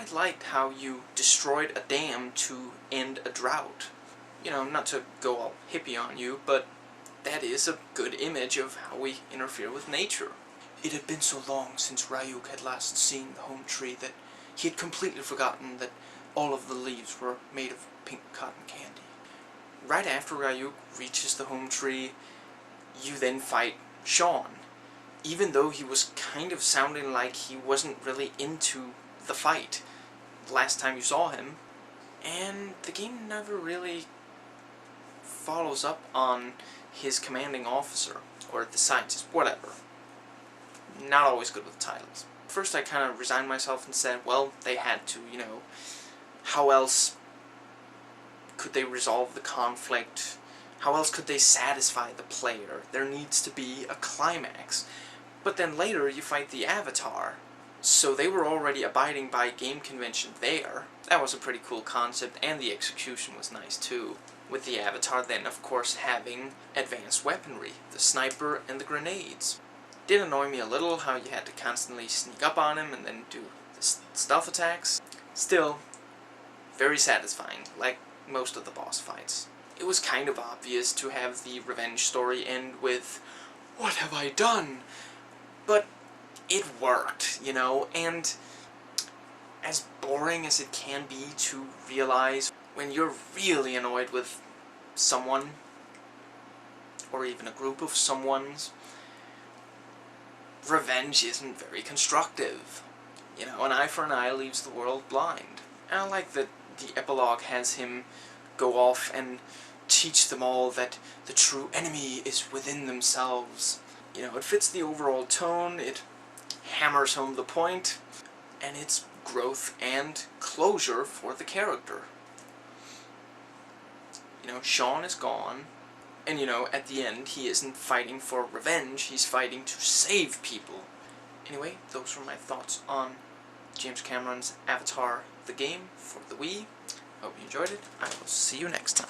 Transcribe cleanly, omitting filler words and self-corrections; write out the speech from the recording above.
quite liked how you destroyed a dam to end a drought. You know, not to go all hippie on you, but that is a good image of how we interfere with nature. It had been so long since Ryuk had last seen the home tree that he had completely forgotten that all of the leaves were made of pink cotton candy. Right after Ryuk reaches the home tree, you then fight Sean, even though he was kind of sounding like he wasn't really into the fight last time you saw him, and the game never really follows up on his commanding officer, or the scientist, whatever. Not always good with titles. First I kind of resigned myself and said, well, they had to, you know, how else could they resolve the conflict? How else could they satisfy the player? There needs to be a climax. But then later you fight the Avatar, so they were already abiding by game convention there. That was a pretty cool concept, and the execution was nice too. With the Avatar then, of course, having advanced weaponry, the sniper and the grenades. Did annoy me a little how you had to constantly sneak up on him and then do the stealth attacks. Still, very satisfying, like most of the boss fights. It was kind of obvious to have the revenge story end with, "What have I done?" But it worked, you know, and as boring as it can be to realize when you're really annoyed with someone, or even a group of someones, revenge isn't very constructive. You know, an eye for an eye leaves the world blind. And I like that the epilogue has him go off and teach them all that the true enemy is within themselves. You know, it fits the overall tone, it hammers home the point, and it's growth and closure for the character. You know, Sean is gone, and you know, at the end, he isn't fighting for revenge, he's fighting to save people. Anyway, those were my thoughts on James Cameron's Avatar the game for the Wii. Hope you enjoyed it. I will see you next time.